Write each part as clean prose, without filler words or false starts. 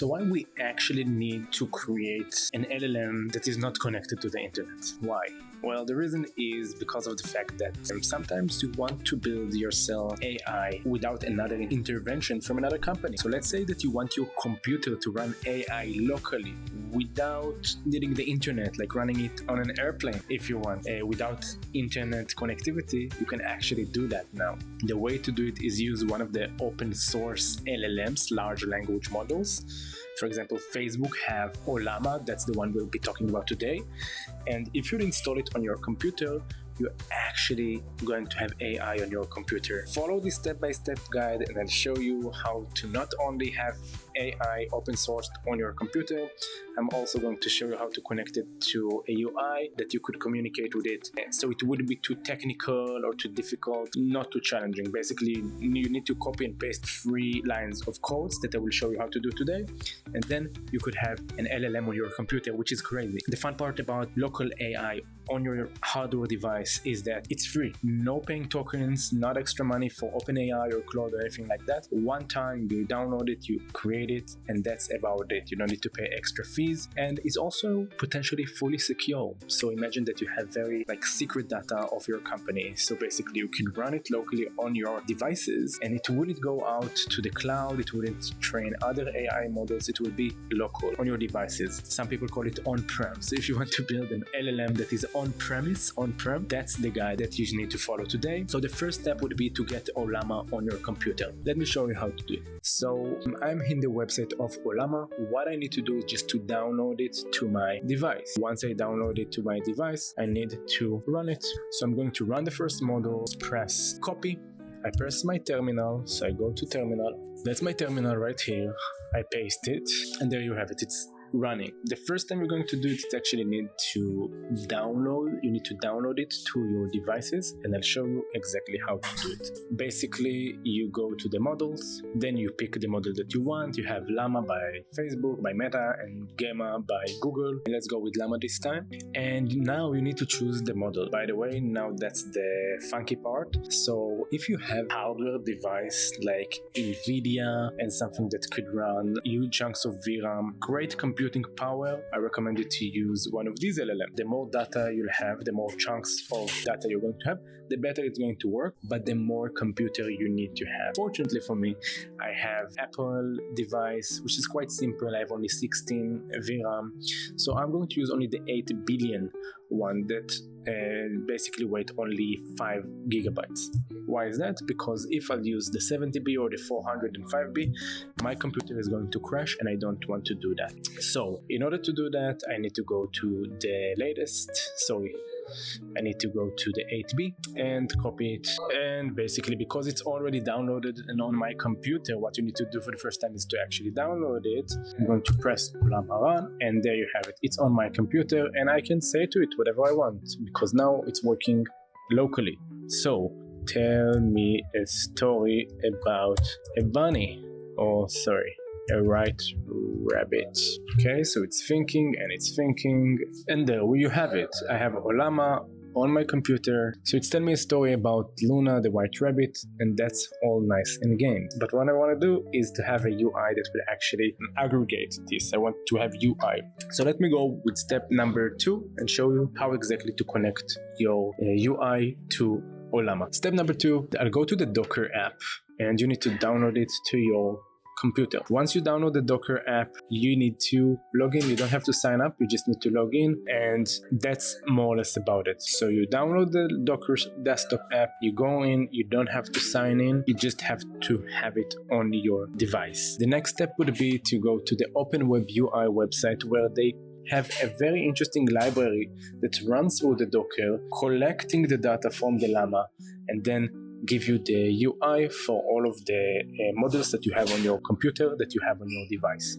So why we actually need to create an LLM that is not connected to the internet? Why? Well, the reason is because of the fact that sometimes you want to build yourself AI without another intervention from another company. So let's say that you want your computer to run AI locally without needing the internet, like running it on an airplane if you want. Without internet connectivity, you can actually do that now. The way to do it is use one of the open source LLMs, large language models. For example, Facebook have Ollama, that's the one we'll be talking about today. And if you install it on your computer, you're actually going to have AI on your computer. Follow this step-by-step guide and I'll show you how to not only have AI open sourced on your computer, I'm also going to show you how to connect it to a UI that you could communicate with it. So it wouldn't be too technical or too difficult, not too challenging. Basically, you need to copy and paste 3 lines of codes that I will show you how to do today. And then you could have an LLM on your computer, which is crazy. The fun part about local AI on your hardware device is that it's free. No paying tokens, not extra money for OpenAI or Claude or anything like that. One time you download it, you create it, and that's about it. You don't need to pay extra fees, and it's also potentially fully secure. So imagine that you have very secret data of your company. So basically you can run it locally on your devices and it wouldn't go out to the cloud, it wouldn't train other AI models, it will be local on your devices. Some people call it on-prem. So if you want to build an LLM that is on-prem, that's the guide that you need to follow today. So the first step would be to get Ollama on your computer. Let me show you how to do it. So I'm in the website of Ollama. What I need to do is just to download it to my device. Once I download it to my device, I need to run it. So I'm going to run the first model, press copy. I press my terminal, so I go to terminal. That's my terminal right here. I paste it, and there you have it. It's running. The first time you're going to do it, you actually need to download. You need to download it to your devices, and I'll show you exactly how to do it. Basically, you go to the models, then you pick the model that you want. You have Llama by Facebook, by Meta, and Gamma by Google. And let's go with Llama this time. And now you need to choose the model. By the way, now that's the funky part. So if you have hardware device like NVIDIA and something that could run huge chunks of VRAM, great computing power, I recommend you to use one of these LLMs. The more data you'll have, the more chunks of data you're going to have, the better it's going to work, but the more computer you need to have. Fortunately for me, I have Apple device, which is quite simple. I have only 16 VRAM, so I'm going to use only the 8 billion one that basically weight only 5 gigabytes. Why is that? Because if I'll use the 70B or the 405B, my computer is going to crash and I don't want to do that. So in order to do that, I need to go to the latest. I need to go to the 8B and copy it. And basically, because it's already downloaded and on my computer, what you need to do for the first time is to actually download it. I'm going to press Llama run, and there you have it. It's on my computer, and I can say to it whatever I want because now it's working locally. So tell me a story about a bunny. A white rabbit. Okay, so it's thinking and it's thinking, and there you have it. I have Ollama on my computer. So it's telling me a story about Luna, the white rabbit, and that's all nice in the game. But what I want to do is to have a UI that will actually aggregate this. I want to have UI. So let me go with step number 2 and show you how exactly to connect your UI to Ollama. Step number 2, I'll go to the Docker app and you need to download it to your computer. Once you download the Docker app, you need to log in. You don't have to sign up, you just need to log in, and that's more or less about it. So you download the Docker desktop app, you go in, you don't have to sign in, you just have to have it on your device. The next step would be to go to the OpenWebUI website, where they have a very interesting library that runs through the Docker, collecting the data from the Llama, and then give you the UI for all of the models that you have on your computer, that you have on your device.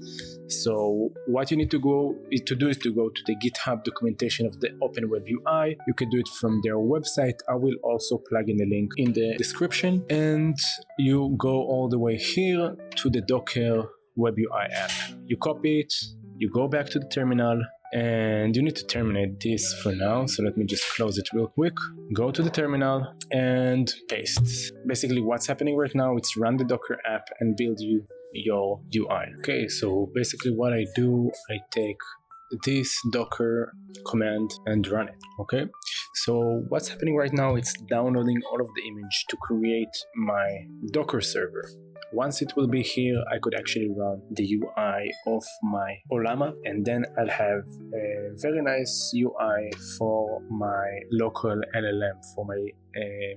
So what you need to do is to go to the GitHub documentation of the OpenWebUI. You can do it from their website. I will also plug in the link in the description. And you go all the way here to the Docker WebUI app. You copy it, you go back to the terminal, and you need to terminate this for now. So let me just close it real quick. Go to the terminal and paste. Basically what's happening right now, it's run the Docker app and build you your UI. Okay, so basically what I do, I take this Docker command and run it. Okay, so what's happening right now, it's downloading all of the image to create my Docker server. Once it will be here, I could actually run the UI of my Ollama, and then I'll have a very nice UI for my local LLM, for my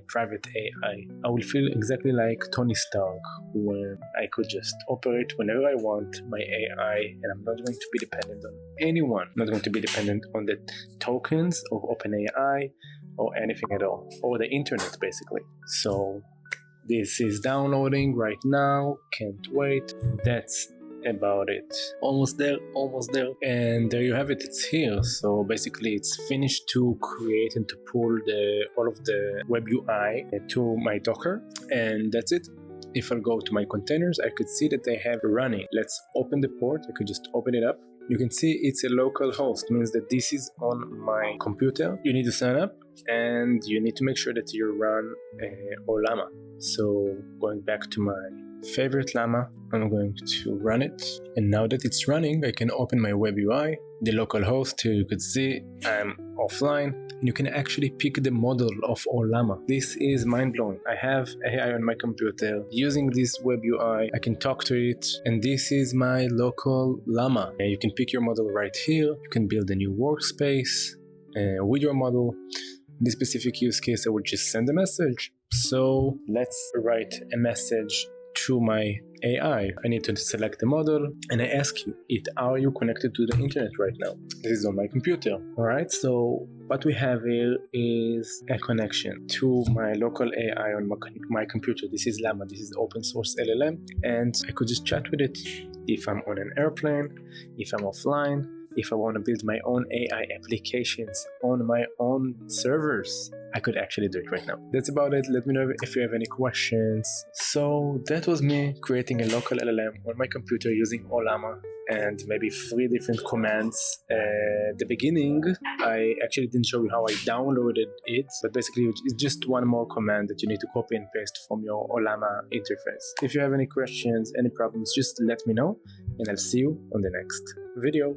private AI. I will feel exactly like Tony Stark, where I could just operate whenever I want my AI, and I'm not going to be dependent on anyone. I'm not going to be dependent on the tokens of OpenAI or anything at all, or the internet basically. So this is downloading right now, can't wait. That's about it. Almost there. And there you have it, it's here. So basically it's finished to create and to pull all of the web UI to my Docker, and that's it. If I go to my containers, I could see that they have running. Let's open the port. I could just open it up. You can see it's a local host, means that this is on my computer. You need to sign up and you need to make sure that you run Ollama. So going back to my favorite Llama, I'm going to run it. And now that it's running, I can open my web UI, the local host. Here you could see I'm offline. And you can actually pick the model of Ollama. This is mind-blowing. I have AI on my computer. Using this web UI, I can talk to it. And this is my local Llama. And you can pick your model right here. You can build a new workspace with your model. In this specific use case, I would just send a message. So let's write a message to my AI. I need to select the model and I ask it, are you connected to the internet right now? This is on my computer. All right, so what we have here is a connection to my local AI on my computer. This is Llama, this is open source LLM, and I could just chat with it if I'm on an airplane, if I'm offline, if I want to build my own AI applications on my own servers. I could actually do it right now. That's about it. Let me know if you have any questions. So that was me creating a local LLM on my computer using Ollama and maybe 3 different commands. At the beginning, I actually didn't show you how I downloaded it, but basically it's just one more command that you need to copy and paste from your Ollama interface. If you have any questions, any problems, just let me know and I'll see you on the next video.